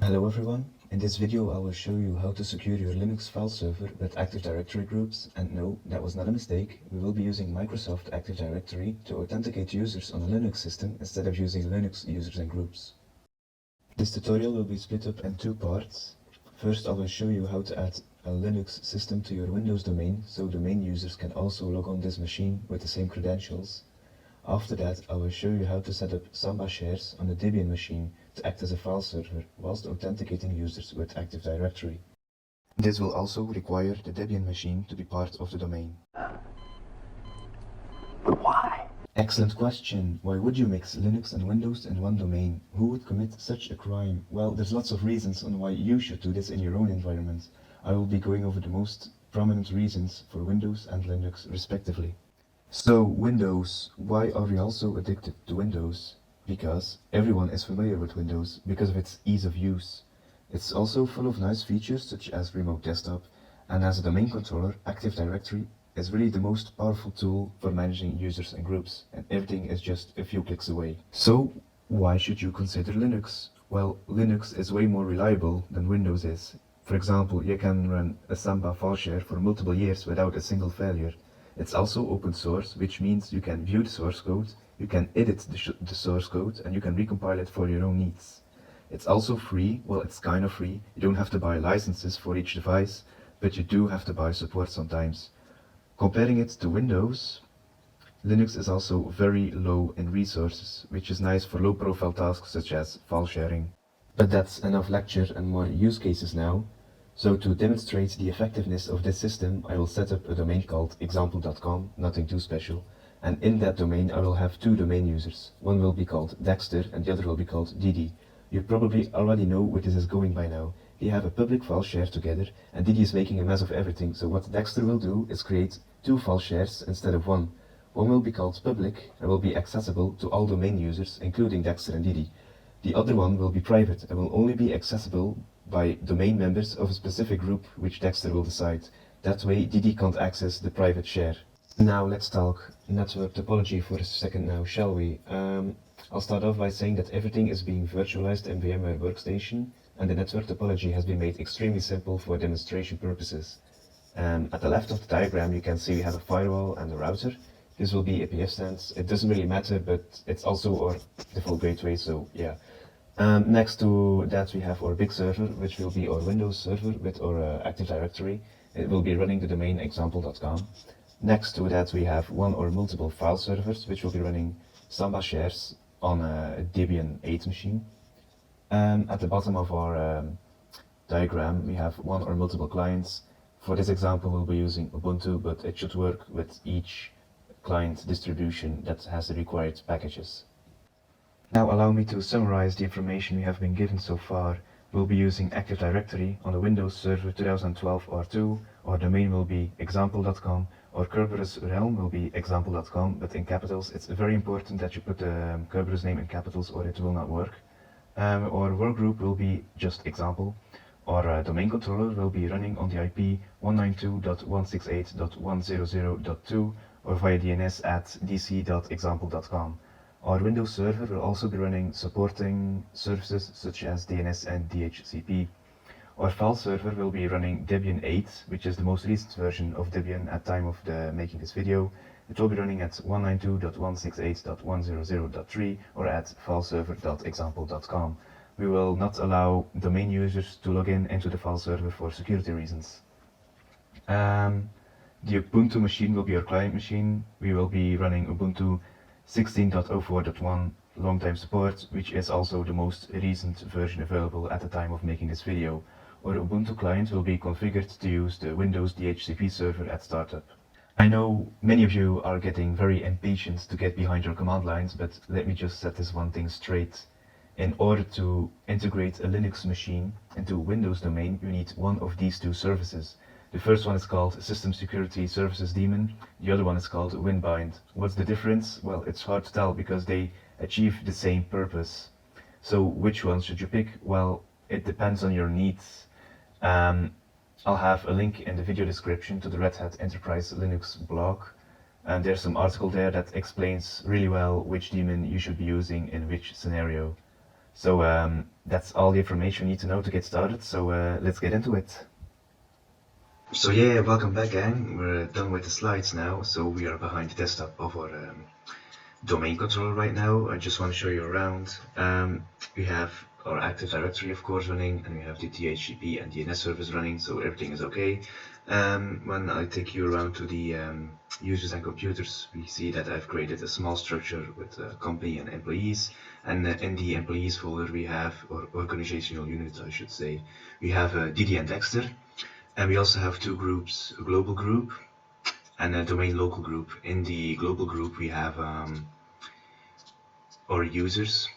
Hello everyone, in this video I will show you how to secure your Linux file server with Active Directory groups, and no, that was not a mistake. We will be using Microsoft Active Directory to authenticate users on a Linux system instead of using Linux users and groups. This tutorial will be split up in two parts. First I will show you how to add a Linux system to your Windows domain so domain users can also log on this machine with the same credentials. After that, I will show you how to set up Samba shares on a Debian machine to act as a file server whilst authenticating users with Active Directory. This will also require the Debian machine to be part of the domain. Why? Excellent question. Why would you mix Linux and Windows in one domain? Who would commit such a crime? Well, there's lots of reasons on why you should do this in your own environment. I will be going over the most prominent reasons for Windows and Linux respectively. So, Windows. Why are we also addicted to Windows? Because everyone is familiar with Windows because of its ease of use. It's also full of nice features such as remote desktop, and as a domain controller, Active Directory is really the most powerful tool for managing users and groups, and everything is just a few clicks away. So, why should you consider Linux? Well, Linux is way more reliable than Windows is. For example, you can run a Samba file share for multiple years without a single failure. It's also open source, which means you can view the source code, you can edit the source code, and you can recompile it for your own needs. It's also free. Well, it's kind of free. You don't have to buy licenses for each device, but you do have to buy support sometimes. Comparing it to Windows, Linux is also very low in resources, which is nice for low-profile tasks such as file sharing. But that's enough lecture and more use cases now. So to demonstrate the effectiveness of this system, I will set up a domain called example.com, nothing too special, and in that domain I will have two domain users. One will be called Dexter and the other will be called Didi. You probably already know where this is going by now. They have a public file share together, and Didi is making a mess of everything, so what Dexter will do is create two file shares instead of one. One will be called public and will be accessible to all domain users, including Dexter and Didi. The other one will be private and will only be accessible by domain members of a specific group which Dexter will decide. That way Didi can't access the private share. Now let's talk network topology for a second now, shall we? I'll start off by saying that everything is being virtualized in VMware Workstation, and the network topology has been made extremely simple for demonstration purposes. At the left of the diagram you can see we have a firewall and a router. This will be APF stands. It doesn't really matter, but it's also our default gateway, so yeah. Next to that we have our big server, which will be our Windows server with our Active Directory. It will be running the domain example.com. Next to that we have one or multiple file servers, which will be running Samba shares on a Debian 8 machine. At the bottom of our diagram we have one or multiple clients. For this example we'll be using Ubuntu, but it should work with each client distribution that has the required packages. Now allow me to summarize the information we have been given so far. We'll be using Active Directory on the Windows Server 2012 R2, our domain will be example.com, our Kerberos realm will be example.com, but in capitals. It's very important that you put the Kerberos name in capitals or it will not work. Our workgroup will be just example. Our domain controller will be running on the IP 192.168.100.2 or via DNS at dc.example.com. Our Windows server will also be running supporting services such as DNS and DHCP. Our file server will be running Debian 8, which is the most recent version of Debian at time of making this video. It will be running at 192.168.100.3 or at fileserver.example.com. We will not allow domain users to log into the file server for security reasons. The Ubuntu machine will be our client machine. We will be running Ubuntu 16.04.1 long-time support, which is also the most recent version available at the time of making this video. Our Ubuntu client will be configured to use the Windows DHCP server at startup. I know many of you are getting very impatient to get behind your command lines, but let me just set this one thing straight. In order to integrate a Linux machine into a Windows domain, you need one of these two services. The first one is called System Security Services Daemon, the other one is called Winbind. What's the difference? Well, it's hard to tell because they achieve the same purpose. So which one should you pick? Well, it depends on your needs. I'll have a link in the video description to the Red Hat Enterprise Linux blog, and there's some article there that explains really well which daemon you should be using in which scenario. So that's all the information you need to know to get started. So let's get into it. So yeah, welcome back, gang. We're done with the slides now. So we are behind the desktop of our domain controller right now. I just want to show you around. We have our Active Directory, of course, running, and we have the DHCP and DNS service running, so everything is okay. When I take you around to the users and computers, we see that I've created a small structure with company and employees, and in the employees folder we have, or organizational unit I should say, we have DD and Dexter, and we also have two groups, a global group and a domain local group. In the global group we have our users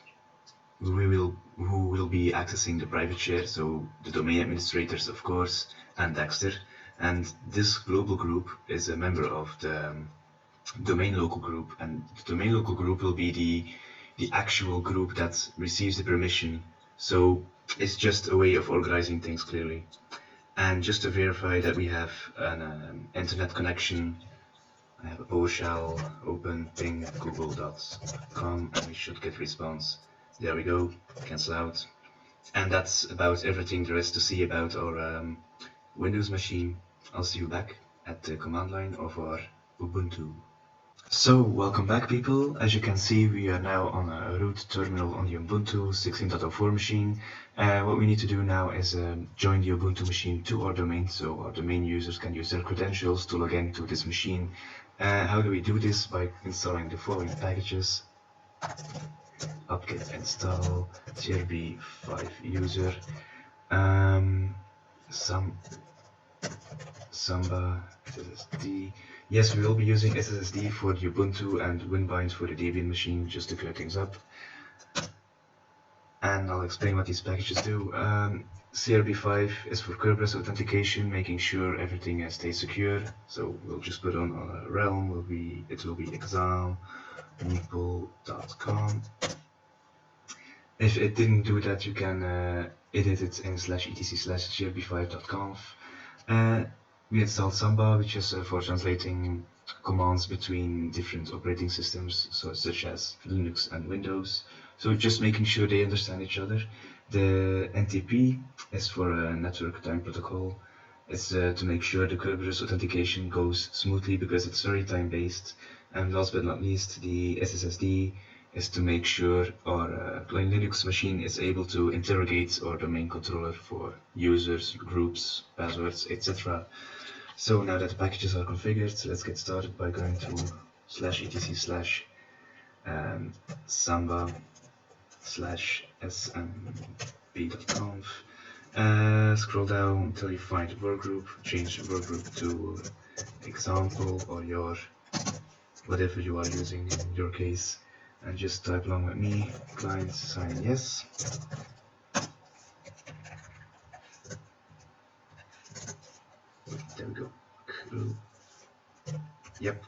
who will be accessing the private share, so the domain administrators, of course, and Dexter. And this global group is a member of the domain local group, and the domain local group will be the actual group that receives the permission. So it's just a way of organizing things clearly. And just to verify that we have an internet connection, I have a PowerShell open ping google.com, and we should get response. There we go, cancel out. And that's about everything there is to see about our Windows machine. I'll see you back at the command line of our Ubuntu. So, welcome back, people. As you can see, we are now on a root terminal on the Ubuntu 16.04 machine. What we need to do now is join the Ubuntu machine to our domain, so our domain users can use their credentials to log in to this machine. How do we do this? By installing the following packages: apt-get install, crb5 user, Samba, SSD. Yes, we will be using SSD for the Ubuntu and Winbind for the Debian machine, just to clear things up. And I'll explain what these packages do. CRB5 is for Kerberos authentication, making sure everything stays secure. So we'll just put on a realm. It will be example.com. If it didn't do that, you can edit it in /etc/crb5.conf. We installed Samba, which is for translating commands between different operating systems, such as Linux and Windows. So just making sure they understand each other. The NTP is for a network time protocol. It's to make sure the Kerberos authentication goes smoothly because it's very time based. And last but not least, the SSD is to make sure our Linux machine is able to interrogate our domain controller for users, groups, passwords, etc. So now that the packages are configured, let's get started by going to /etc/samba/smb.conf. Scroll down until you find workgroup, change workgroup to example or your whatever you are using in your case, and just type along with me, client sign yes. There we go. Cool. Yep.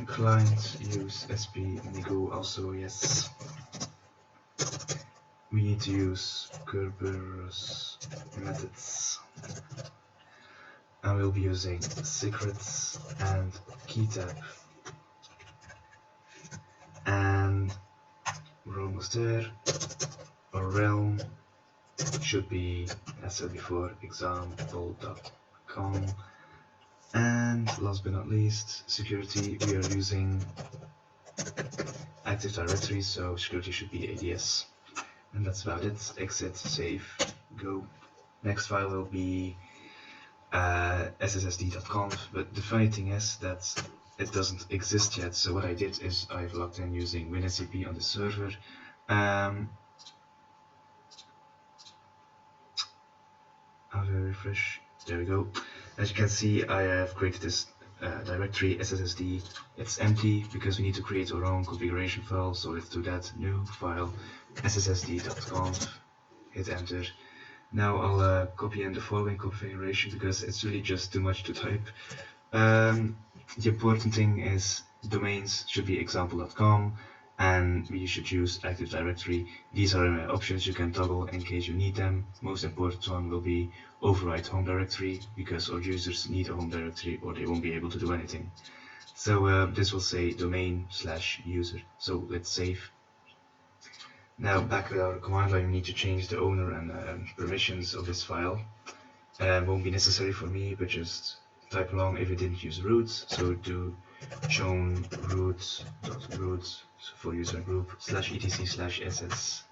Client use sp-nego also yes. We need to use Kerberos methods. And we'll be using secrets and key tab. And we're almost there. Our realm should be, as said before, example.com. And last but not least, security, we are using Active Directory, so security should be ADS. And that's about it. Exit, save, go. Next file will be sssd.conf, but the funny thing is that it doesn't exist yet. So what I did is I've logged in using WinSCP on the server. I'll refresh. There we go. As you can see, I have created this directory SSD. It's empty because we need to create our own configuration file. So let's do that. New file, sssd.conf. Hit enter. Now I'll copy in the following configuration because it's really just too much to type. The important thing is domains should be example.com, and you should use Active Directory. These are options you can toggle in case you need them. Most important one will be override home directory, because our users need a home directory or they won't be able to do anything. So this will say domain/user. So let's save. Now back with our command line, we need to change the owner and permissions of this file. Won't be necessary for me, but just type along if you didn't use root. So do chown root for user group /etc/ss/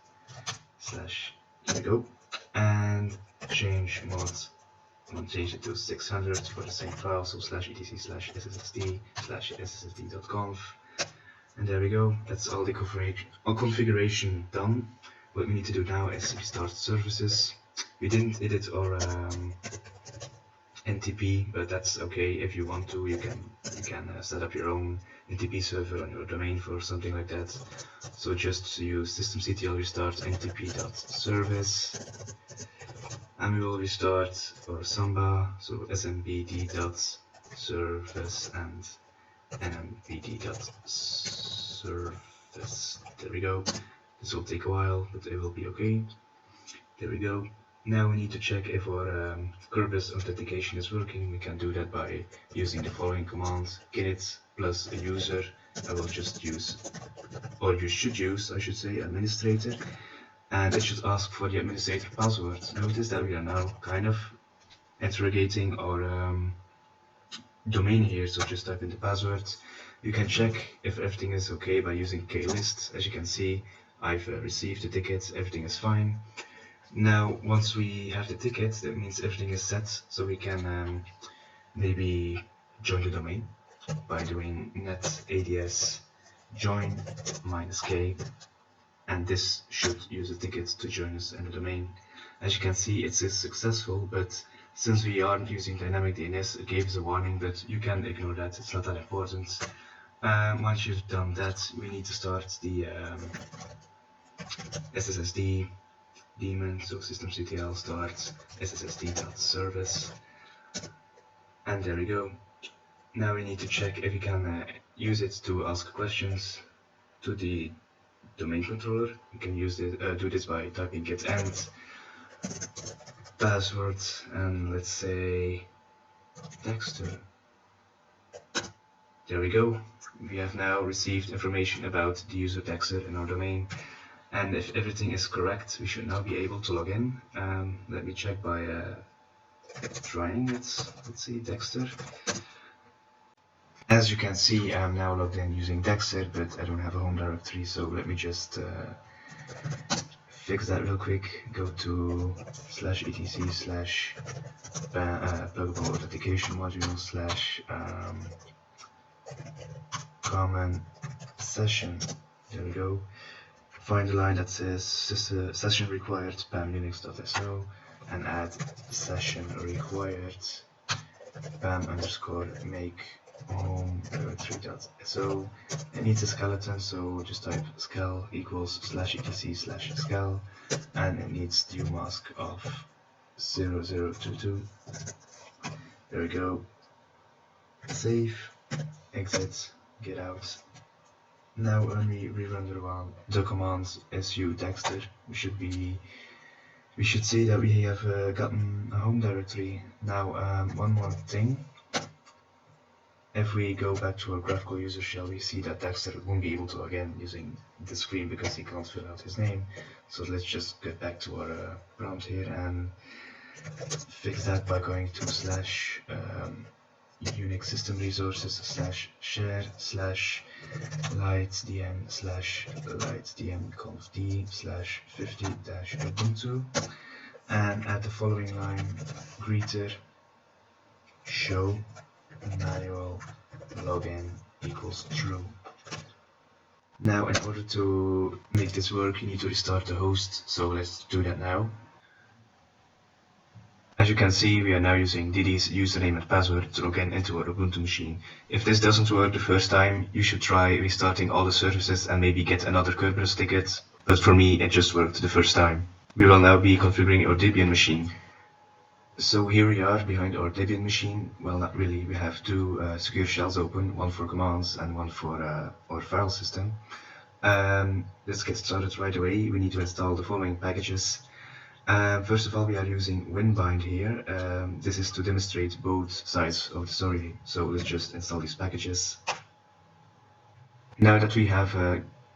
here we go, and change mod. I'm going to change it to 600 for the same file, so /etc/ssd/ssd.conf, and there we go. That's all the configuration done. What we need to do now is restart services. We didn't edit our NTP, but that's okay. If you want to, you can set up your own NTP server on your domain for something like that. So just use systemctl restart ntp.service, and we will restart our Samba, so smbd.service and nmbd.service. There we go. This will take a while, but it will be okay. There we go. Now we need to check if our Kerberos authentication is working. We can do that by using the following command: init plus a user. I will just use, or you should use, I should say, administrator, and it should ask for the administrator password. Notice that we are now kind of interrogating our domain here, so just type in the password. You can check if everything is okay by using klist. As you can see, I've received the ticket, everything is fine. Now, once we have the ticket, that means everything is set, so we can maybe join the domain by doing net ads join -k, and this should use a ticket to join us in the domain. As you can see, it is successful, but since we aren't using dynamic DNS, it gave us a warning, but you can ignore that, it's not that important. Once you've done that, we need to start the SSSD daemon, so systemctl start sssd.service, and there we go. Now we need to check if we can use it to ask questions to the domain controller. We can use it, do this by typing git end password, and let's say Dexter. There we go. We have now received information about the user Dexter in our domain. And if everything is correct, we should now be able to log in. Let me check by trying it. Let's see, Dexter. As you can see, I'm now logged in using Dexter, but I don't have a home directory, so let me just fix that real quick. Go to /etc/pluggable authentication module /common session. There we go. Find the line that says session required pam-linux.so and add session required pam_make home directory.so. It needs a skeleton, so just type skel equals /etc/skel, and it needs the mask of 0022. There we go. Save, exit, get out. Now when we rerun the command su dexter, we should see that we have gotten a home directory. Now one more thing. If we go back to our graphical user shell, we see that Dexter won't be able to log in using the screen because he can't fill out his name. So let's just get back to our prompt here and fix that by going to /Unix system resources /share /lightdm/lightdm-conf/d/50-ubuntu, and add the following line: greeter show manual login equals true. Now in order to make this work, you need to restart the host, so let's do that now. As you can see, we are now using Didi's username and password to log in into our Ubuntu machine. If this doesn't work the first time, you should try restarting all the services and maybe get another Kerberos ticket, but for me it just worked the first time. We will now be configuring our Debian machine. So here we are behind our Debian machine. Well, not really, we have two secure shells open, one for commands and one for our file system. Let's get started right away. We need to install the following packages. First of all, we are using Winbind here. This is to demonstrate both sides of the story. So let's just install these packages. Now that we have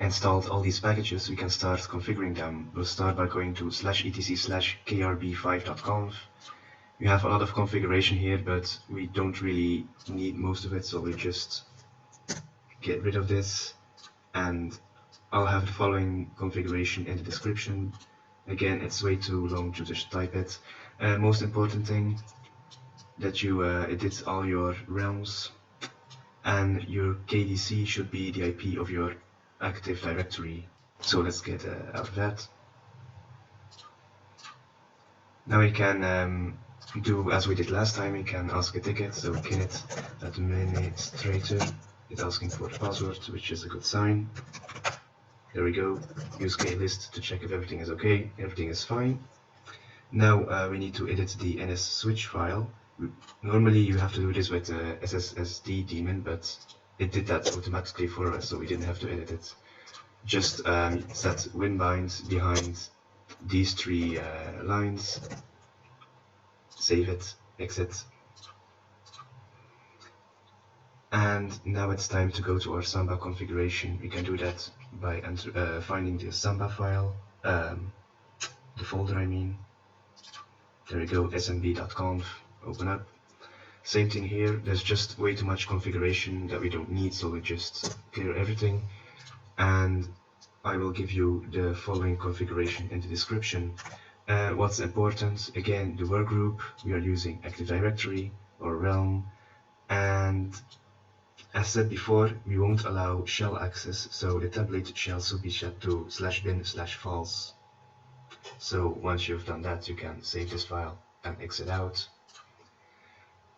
installed all these packages, we can start configuring them. We'll start by going to /etc/krb5.conf. We have a lot of configuration here, but we don't really need most of it, so we'll just get rid of this, and I'll have the following configuration in the description. Again, it's way too long to just type it. Most important thing, that you edit all your realms, and your KDC should be the IP of your Active Directory. So let's get out of that. Now we can do as we did last time. We can ask a ticket, so kinit administrator. It's asking for the password, which is a good sign. There we go. Use klist to check if everything is okay. Everything is fine. Now we need to edit the ns switch file. Normally you have to do this with sssd daemon, but it did that automatically for us, so we didn't have to edit it. Just set winbind behind these three lines, save it, exit. And now it's time to go to our Samba configuration. We can do that by finding the Samba file, the folder I mean. There we go, sssd.conf, open up. Same thing here, there's just way too much configuration that we don't need, so we just clear everything. And I will give you the following configuration in the description. What's important, again, the workgroup, we are using Active Directory or Realm, and as said before, we won't allow shell access, so the template shell should be set to /bin/false. So once you've done that, you can save this file and exit out.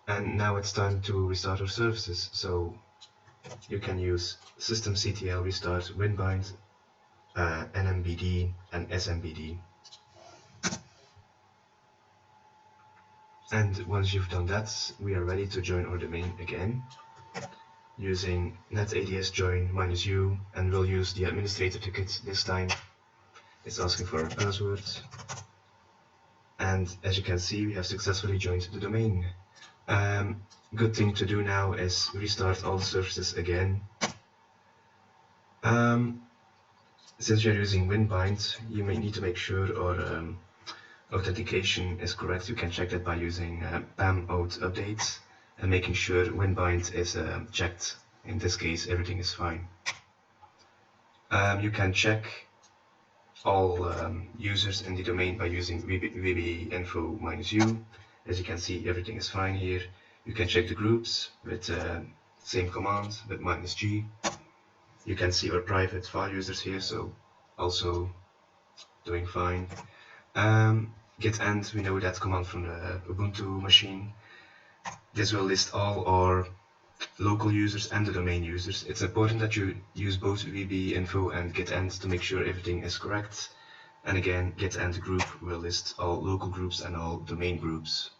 And now it's time to restart our services, so you can use systemctl restart winbind, nmbd and smbd. And once you've done that, we are ready to join our domain again using netads join -u, and we'll use the administrator ticket this time. It's asking for a password, and as you can see, we have successfully joined the domain. Good thing to do now is restart all services again. Since you're using Winbind, you may need to make sure our authentication is correct. You can check that by using PAM auth update and making sure Winbind is checked. In this case, everything is fine. You can check all users in the domain by using vb-info -u. As you can see, everything is fine here. You can check the groups with same command with -g. You can see our private file users here, so also doing fine. Git end, we know that command from the Ubuntu machine. This will list all our local users and the domain users. It's important that you use both vb-info and git end to make sure everything is correct. And again, git end group will list all local groups and all domain groups.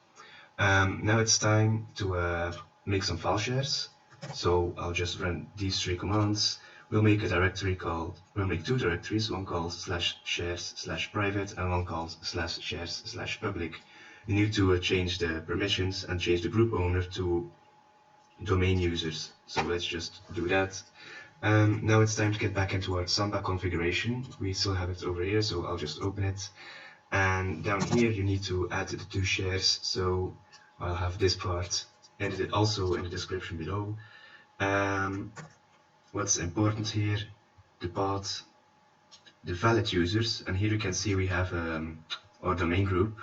Now it's time to make some file shares. So I'll just run these three commands. We'll make a directory called, we'll make two directories, one called /shares/private and one called /shares/public. You need to change the permissions and change the group owner to domain users. So let's just do that. Now it's time to get back into our Samba configuration. We still have it over here, so I'll just open it. And down here you need to add the two shares, so I'll have this part edited also in the description below. What's important here, the path, the valid users, and here you can see we have our domain group.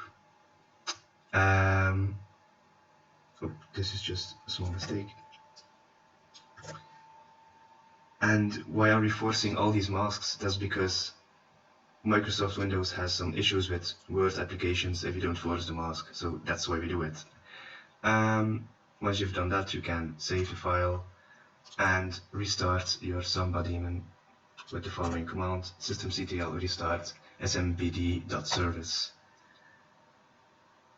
Oh, this is just a small mistake. And why are we forcing all these masks? That's because Microsoft Windows has some issues with Word applications if you don't force the mask, so that's why we do it. Once you've done that, you can save the file and restart your Samba daemon with the following command: systemctl restart smbd.service.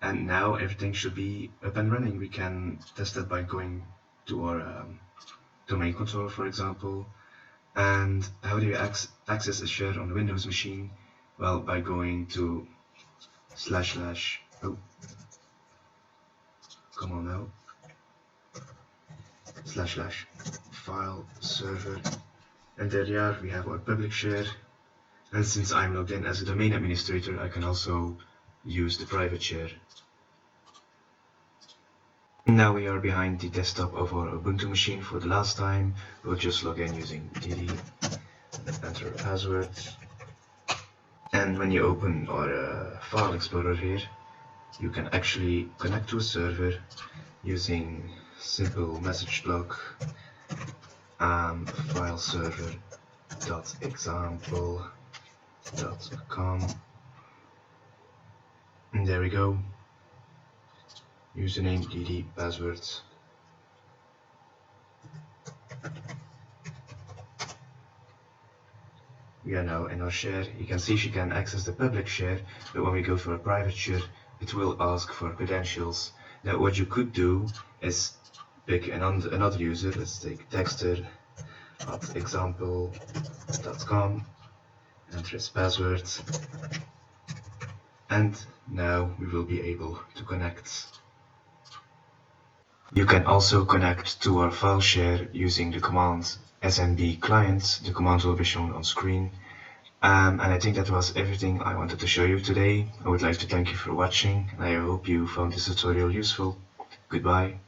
And now everything should be up and running. We can test that by going to our domain controller, for example. And how do you access a share on the Windows machine? Well, by going to oh, come on now, /file server And there you are, we have our public share. And since I'm logged in as a domain administrator, I can also use the private share. Now we are behind the desktop of our Ubuntu machine for the last time. We'll just log in using dd, enter a password. And when you open our file explorer here, you can actually connect to a server using simple message block file server.example.com. And there we go. Username, dd, password. We are now in our share. You can see she can access the public share, but when we go for a private share, it will ask for credentials. Now what you could do is pick another user. Let's take Dexter@example.com, enter his password, and now we will be able to connect. You can also connect to our file share using the command smb client. The command will be shown on screen. And I think that was everything I wanted to show you today. I would like to thank you for watching, and I hope you found this tutorial useful. Goodbye.